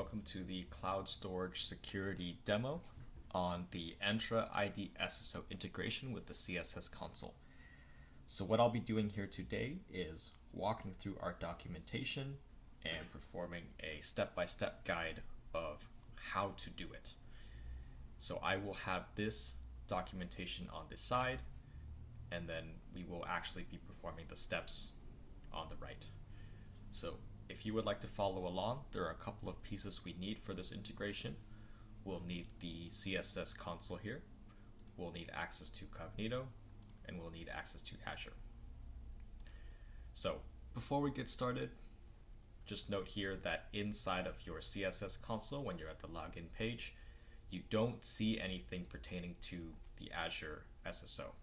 welcome to the Cloud Storage Security demo on the Entra ID SSO integration with the CSS console. So what I'll be doing here today is walking through our documentation and performing a step-by-step guide of how to do it. So I will have this documentation on the side, and then we will actually be performing the steps on the right. So if you would like to follow along, there are a couple of pieces we need for this integration. We'll need the CSS console here, we'll need access to Cognito, and we'll need access to Azure. So before we get started, just note here that inside of your CSS console, when you're at the login page, you don't see anything pertaining to the Azure SSO.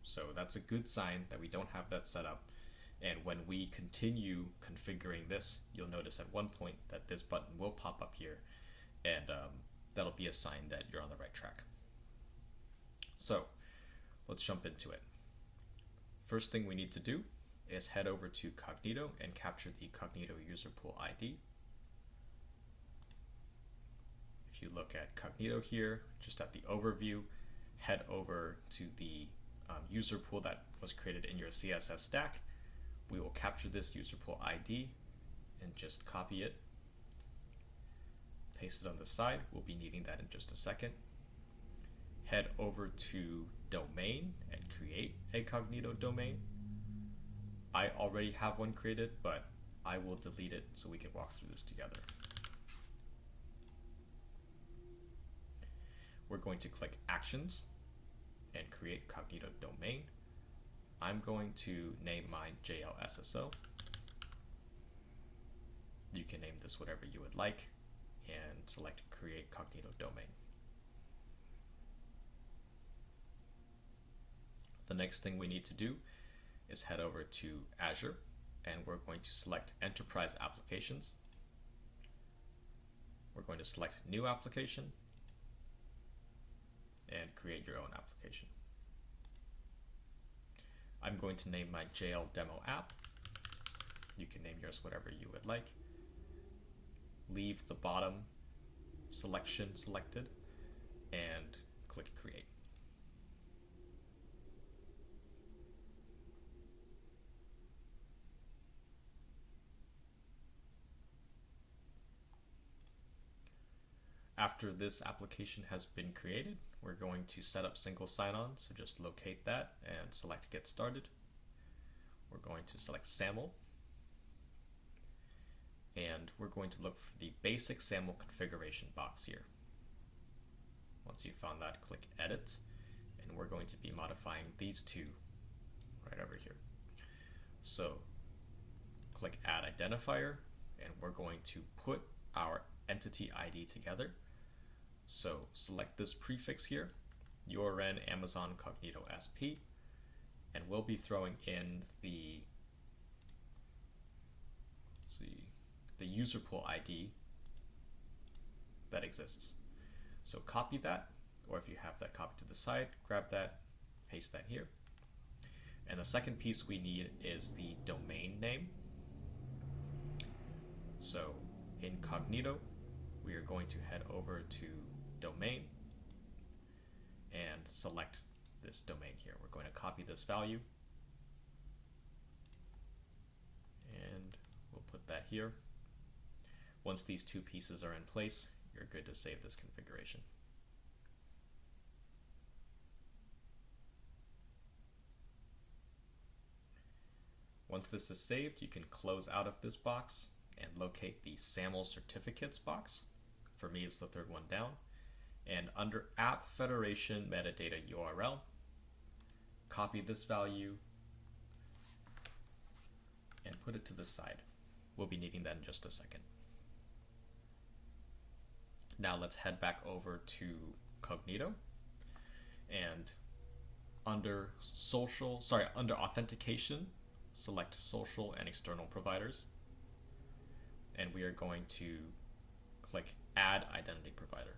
So that's a good sign that we don't have that set up. And when we continue configuring this, you'll notice at one point that this button will pop up here, and that'll be a sign that you're on the right track. So let's jump into it. First thing we need to do is head over to Cognito and capture the Cognito user pool ID. If you look at Cognito here, just at the overview, head over to the user pool that was created in your CSS stack. We will capture this user pool ID and just copy it, paste it on the side. We'll be needing that in just a second. Head over to domain and create a Cognito domain. I already have one created, but I will delete it so we can walk through this together. We're going to click Actions and create Cognito domain. I'm going to name mine JLSSO. You can name this whatever you would like and select Create Cognito Domain. The next thing we need to do is head over to Azure, and we're going to select Enterprise Applications. We're going to select New Application and create your own application. I'm going to name my JL demo app. You can name yours whatever you would like. Leave the bottom selection selected and click Create. After this application has been created, we're going to set up single sign-on, so just locate that and select Get Started. We're going to select SAML, and we're going to look for the basic SAML configuration box here. Once you've found that, click Edit, and we're going to be modifying these two right over here. So click Add Identifier, and we're going to put our entity ID together. So select this prefix here, URN Amazon Cognito SP, and we'll be throwing in the user pool ID that exists. So copy that, or if you have that copied to the side, grab that, paste that here. And the second piece we need is the domain name. So in Cognito, we are going to head over to domain and select this domain here. We're going to copy this value and we'll put that here. Once these two pieces are in place, you're good to save this configuration. Once this is saved, you can close out of this box and locate the SAML certificates box. For me, it's the third one down. And under App Federation Metadata URL, copy this value and put it to the side. We'll be needing that in just a second. Now let's head back over to Cognito, and under authentication, select social and external providers, and we are going to click Add Identity Provider.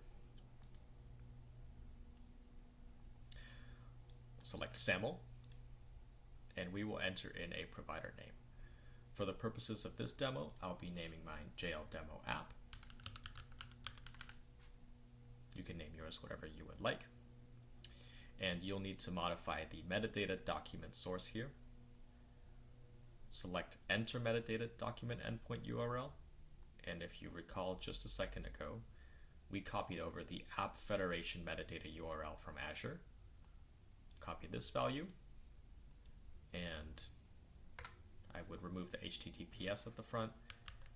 Select SAML, and we will enter in a provider name. For the purposes of this demo, I'll be naming mine JL Demo App. You can name yours whatever you would like. And you'll need to modify the metadata document source here. Select enter metadata document endpoint URL. And if you recall just a second ago, we copied over the app federation metadata URL from Azure. Copy this value, and I would remove the HTTPS at the front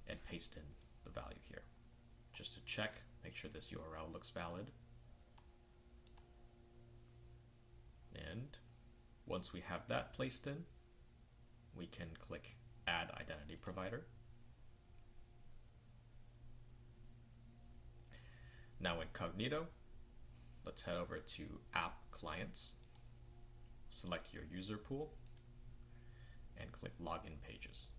and paste in the value here. Just to check, make sure this URL looks valid. And once we have that placed in, we can click Add Identity Provider. Now incognito, let's head over to App Clients, select your user pool, and click Login Pages.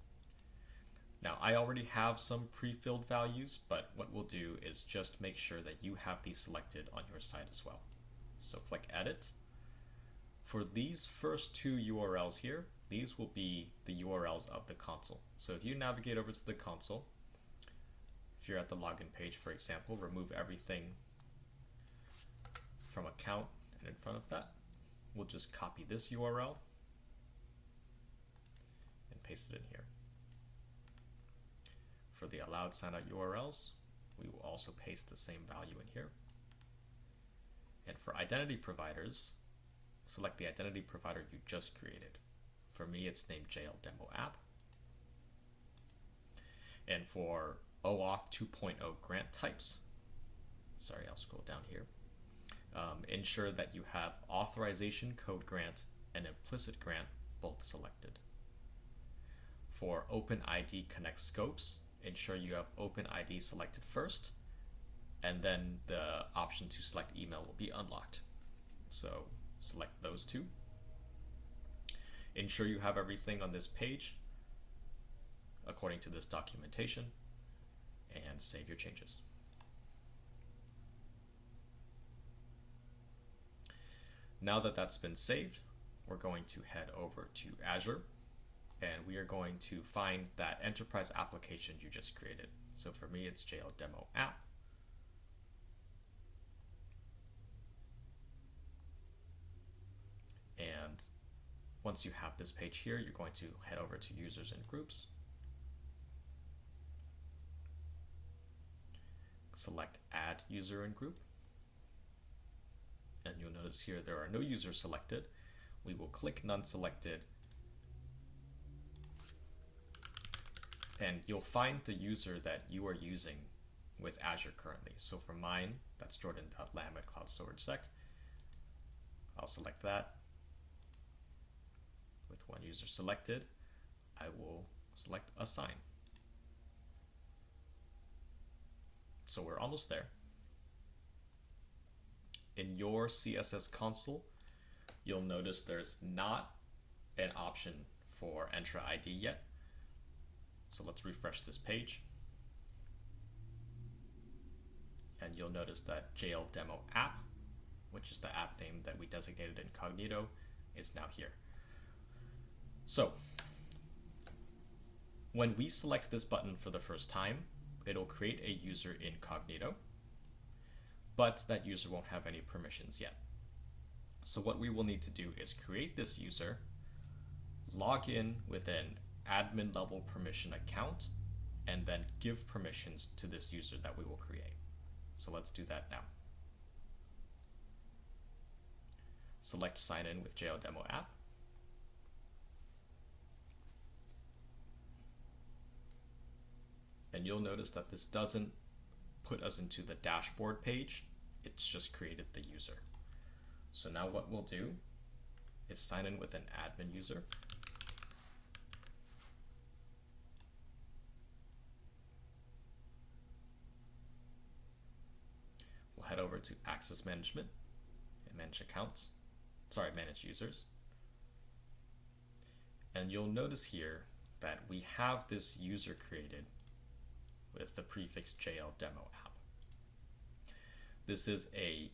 Now I already have some pre-filled values, but what we'll do is just make sure that you have these selected on your site as well. So click Edit. For these first two URLs here, these will be the URLs of the console. So if you navigate over to the console, if you're at the login page, for example, remove everything from account, and in front of that, we'll just copy this URL and paste it in here. For the allowed signout URLs, we will also paste the same value in here. And for identity providers, select the identity provider you just created. For me, it's named JL Demo App. And for OAuth 2.0 grant types, sorry, I'll scroll down here. Ensure that you have authorization code grant and implicit grant both selected. For OpenID Connect scopes, ensure you have OpenID selected first, and then the option to select email will be unlocked. So select those two. Ensure you have everything on this page according to this documentation, and save your changes. Now that that's been saved, we're going to head over to Azure, and we are going to find that enterprise application you just created. So for me, it's JL Demo App. And once you have this page here, you're going to head over to Users and Groups. Select Add User and Group. And you'll notice here there are no users selected. We will click None Selected. And you'll find the user that you are using with Azure currently. So for mine, that's Jordan.lam at Cloud Storage Sec. I'll select that. With one user selected, I will select Assign. So we're almost there. In your CSS console, you'll notice there's not an option for Entra ID yet. So let's refresh this page. And you'll notice that JL Demo App, which is the app name that we designated incognito, is now here. So when we select this button for the first time, it'll create a user incognito, but that user won't have any permissions yet. So what we will need to do is create this user, log in with an admin level permission account, and then give permissions to this user that we will create. So let's do that now. Select Sign In with JL Demo App. And you'll notice that this doesn't put us into the dashboard page. It's just created the user. So now what we'll do is sign in with an admin user. We'll head over to Access Management and Manage Accounts. Sorry, Manage Users. And you'll notice here that we have this user created with the prefix JL Demo App. This is a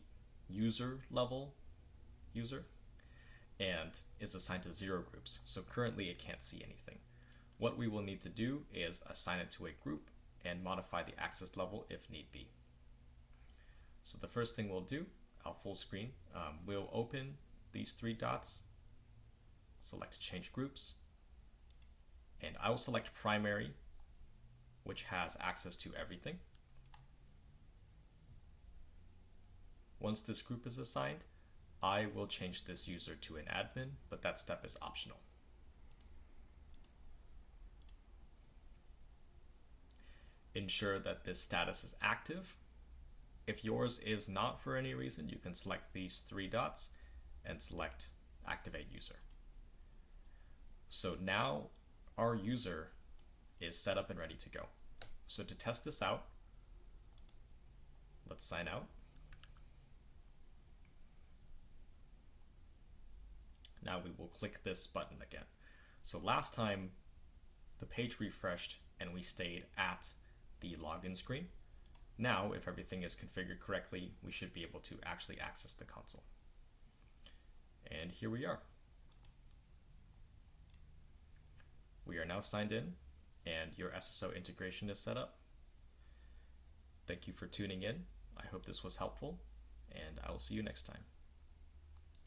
user level user and is assigned to 0 groups. So currently it can't see anything. What we will need to do is assign it to a group and modify the access level if need be. So the first thing we'll do, I'll full screen, we'll open these three dots, select change groups, and I will select primary, which has access to everything. Once this group is assigned, I will change this user to an admin, but that step is optional. Ensure that this status is active. If yours is not for any reason, you can select these three dots and select activate user. So now our user is set up and ready to go. So to test this out, let's sign out. Now we will click this button again. So last time the page refreshed and we stayed at the login screen. Now, if everything is configured correctly, we should be able to actually access the console. And here we are. We are now signed in and your SSO integration is set up. Thank you for tuning in. I hope this was helpful, and I will see you next time.